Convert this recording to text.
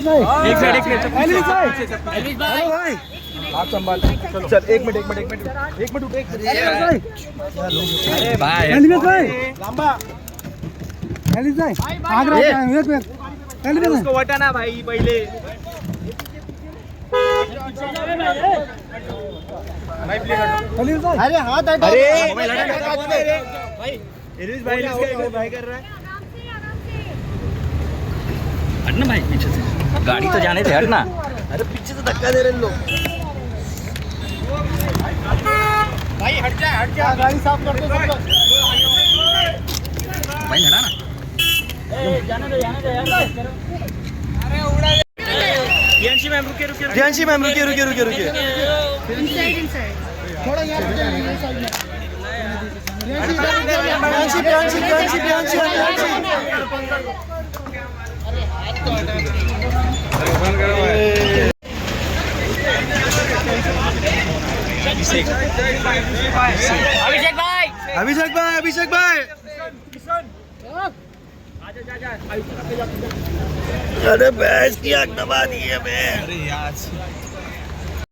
एक side Elvis भाई हाथ संभाल चल एक मिनट उठ भाई एल्विस भाई लांबा एल्विस भाई आग रहा है एक मिनट एल्विस उसको वटाना भाई पहले एल्विस भाई अरे हाथ हटा अरे भाई एल्विस भाई इसका भाई कर रहा है हटना भाई पीछे से गाड़ी तो जाने दे हटना अरे पीछे से धक्का दे रहे हैं लोग भाई हट जा गाड़ी साफ कर दो सब लोग भाई हटा ना जाने दे यार अरे उड़ा रियांशी मैम रुकिए थोड़ा यहाँ अभिषेक भाई अरे भैंस की आग दबा दी है मैं। अरे यार